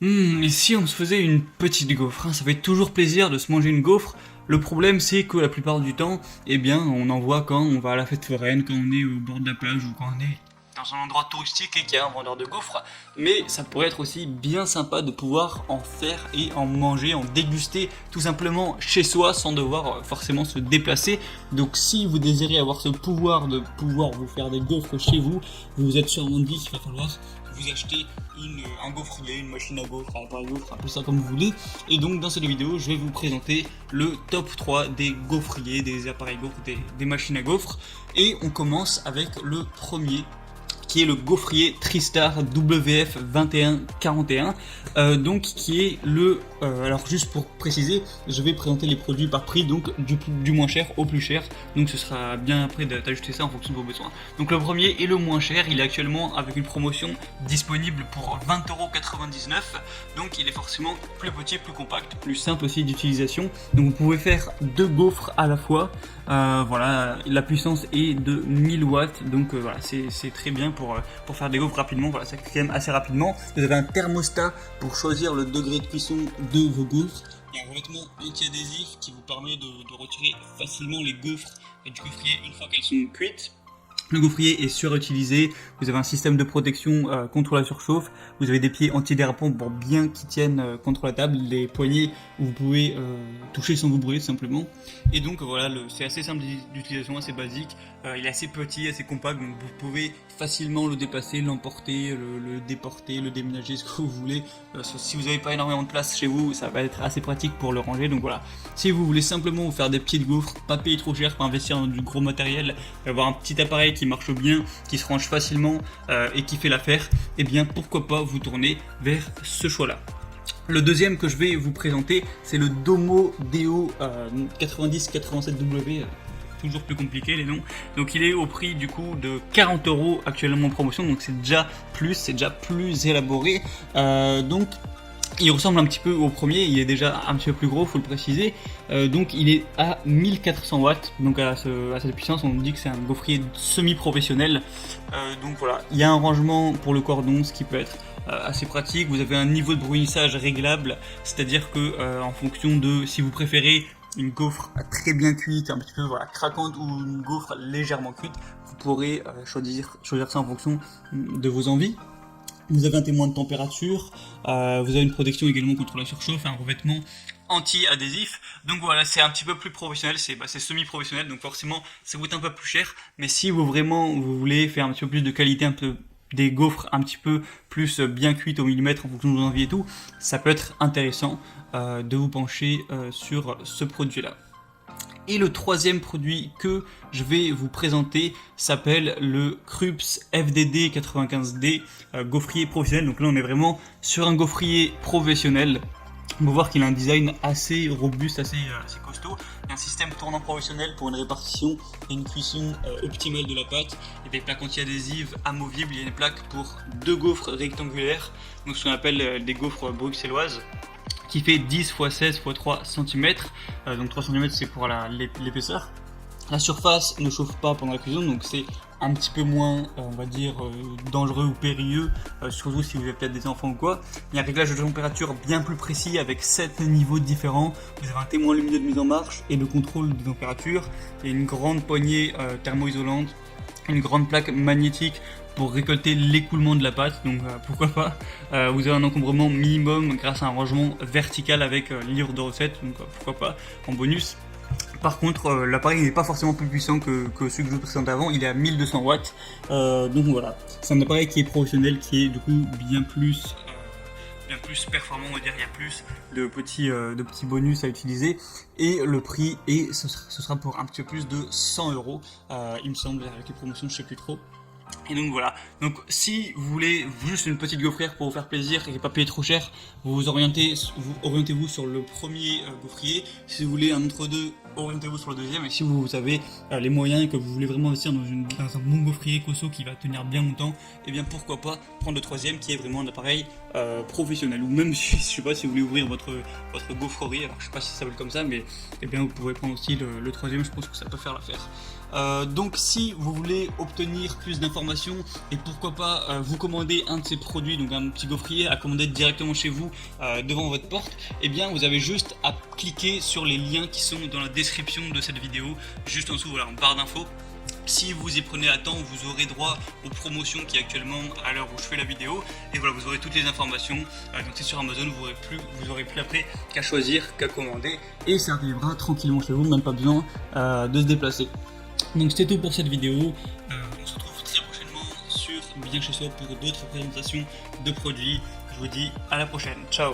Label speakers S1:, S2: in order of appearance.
S1: Et si on se faisait une petite gaufre, hein, ça fait toujours plaisir de se manger une gaufre. Le problème, c'est que la plupart du temps, eh bien, on en voit quand on va à la fête foraine, quand on est au bord de la plage ou quand on est dans un endroit touristique et qu'il y a un vendeur de gaufres. Mais ça pourrait être aussi bien sympa de pouvoir en faire et en manger, en déguster tout simplement chez soi sans devoir forcément se déplacer. Donc si vous désirez avoir ce pouvoir de pouvoir vous faire des gaufres chez vous, vous vous êtes sûrement dit qu'il va falloir vous acheter un gaufrier, une machine à gaufres, un appareil gaufre, un peu ça comme vous voulez. Et donc dans cette vidéo, je vais vous présenter le top 3 des gaufriers, des appareils gaufres, des machines à gaufres. Et on commence avec le premier, qui est le gaufrier Tristar WF2141, donc qui est le... alors juste pour préciser, je vais présenter les produits par prix, donc du moins cher au plus cher, donc ce sera bien après d'ajouter ça en fonction de vos besoins. Donc le premier est le moins cher, il est actuellement avec une promotion disponible pour 20,99€, donc il est forcément plus petit, plus compact, plus simple aussi d'utilisation, donc vous pouvez faire 2 gaufres à la fois. Voilà, la puissance est de 1000 watts, donc voilà, c'est très bien pour faire des gaufres rapidement. Voilà, ça cuit quand même assez rapidement. Vous avez un thermostat pour choisir le degré de cuisson de vos gaufres. Il y a un revêtement anti-adhésif qui vous permet de retirer facilement les gaufres du gaufrier une fois qu'elles sont cuites. Le gaufrier est surutilisé, vous avez un système de protection contre la surchauffe, vous avez des pieds antidérapants pour bien qu'ils tiennent contre la table, des poignées où vous pouvez toucher sans vous brûler tout simplement. Et donc voilà, c'est assez simple d'utilisation, assez basique, il est assez petit, assez compact, donc vous pouvez facilement le déplacer, l'emporter, le déporter, le déménager, ce que vous voulez. Si vous n'avez pas énormément de place chez vous, ça va être assez pratique pour le ranger, donc voilà. Si vous voulez simplement vous faire des petites gaufres, pas payer trop cher pour investir dans du gros matériel, avoir un petit appareil qui marche bien, qui se range facilement et qui fait l'affaire, et bien pourquoi pas vous tourner vers ce choix-là. Le deuxième que je vais vous présenter, c'est le Domo Deo 9087W. Toujours plus compliqué les noms. Donc il est au prix du coup de 40€ actuellement en promotion, donc c'est déjà plus élaboré. Donc il ressemble un petit peu au premier, il est déjà un petit peu plus gros, faut le préciser. Donc il est à 1400 watts, donc à cette puissance, on dit que c'est un gaufrier semi-professionnel. Donc voilà, il y a un rangement pour le cordon, ce qui peut être assez pratique. Vous avez un niveau de brunissage réglable, c'est-à-dire que en fonction de si vous préférez une gaufre très bien cuite, un petit peu voilà, craquante, ou une gaufre légèrement cuite, vous pourrez choisir ça en fonction de vos envies. Vous avez un témoin de température, vous avez une protection également contre la surchauffe, un revêtement anti-adhésif. Donc voilà, c'est un petit peu plus professionnel, c'est semi-professionnel, donc forcément ça coûte un peu plus cher. Mais si vous voulez faire un petit peu plus de qualité, un peu des gaufres un petit peu plus bien cuites au millimètre en fonction de vos envies et tout, ça peut être intéressant de vous pencher sur ce produit-là. Et le troisième produit que je vais vous présenter s'appelle le Krups FDD 95D gaufrier professionnel. Donc là on est vraiment sur un gaufrier professionnel. On peut voir qu'il a un design assez robuste, assez costaud. Il y a un système tournant professionnel pour une répartition et une cuisson optimale de la pâte. Il y a des plaques anti-adhésives amovibles, il y a des plaques pour 2 gaufres rectangulaires, donc ce qu'on appelle des gaufres bruxelloises, qui fait 10 x 16 x 3 cm, donc 3 cm c'est pour l'épaisseur. La surface ne chauffe pas pendant la cuisson, donc c'est un petit peu moins, on va dire, dangereux ou périlleux, surtout si vous avez peut-être des enfants ou quoi. Il y a un réglage de température bien plus précis avec 7 niveaux différents. Vous avez un témoin lumineux de mise en marche et de contrôle de température. Il y a une grande poignée thermo-isolante, une grande plaque magnétique pour récolter l'écoulement de la pâte, donc pourquoi pas. Vous avez un encombrement minimum grâce à un rangement vertical avec livre de recettes, donc pourquoi pas en bonus. Par contre, l'appareil n'est pas forcément plus puissant que celui que je vous présentais avant, il est à 1200 watts, donc voilà, c'est un appareil qui est professionnel, qui est du coup bien plus performant, on va dire, il y a plus de petits bonus à utiliser, et le prix, ce sera pour un petit peu plus de 100€, il me semble, avec les promotions, je sais plus trop. Et donc voilà, donc si vous voulez juste une petite gaufrière pour vous faire plaisir et pas payer trop cher, orientez-vous sur le premier gaufrier. Si vous voulez un entre-deux, orientez-vous sur le deuxième. Et si vous avez les moyens et que vous voulez vraiment investir dans un bon gaufrier cosso qui va tenir bien longtemps, et bien pourquoi pas prendre le troisième qui est vraiment un appareil professionnel. Ou même, je sais pas, si vous voulez ouvrir votre gaufrerie, alors je sais pas si ça s'appelle comme ça, mais eh bien vous pouvez prendre aussi le troisième, je pense que ça peut faire l'affaire. Donc si vous voulez obtenir plus d'informations et pourquoi pas vous commander un de ces produits, donc un petit gaufrier à commander directement chez vous devant votre porte, eh bien vous avez juste à cliquer sur les liens qui sont dans la description de cette vidéo, juste en dessous, voilà, en barre d'infos. Si vous y prenez à temps, vous aurez droit aux promotions qui est actuellement à l'heure où je fais la vidéo. Et voilà, vous aurez toutes les informations. Donc c'est sur Amazon, vous aurez plus après qu'à choisir, qu'à commander. Et ça arrivera tranquillement chez vous, même pas besoin de se déplacer. Donc c'était tout pour cette vidéo. On se retrouve très prochainement sur Bien Chez Soi pour d'autres présentations de produits. Je vous dis à la prochaine. Ciao.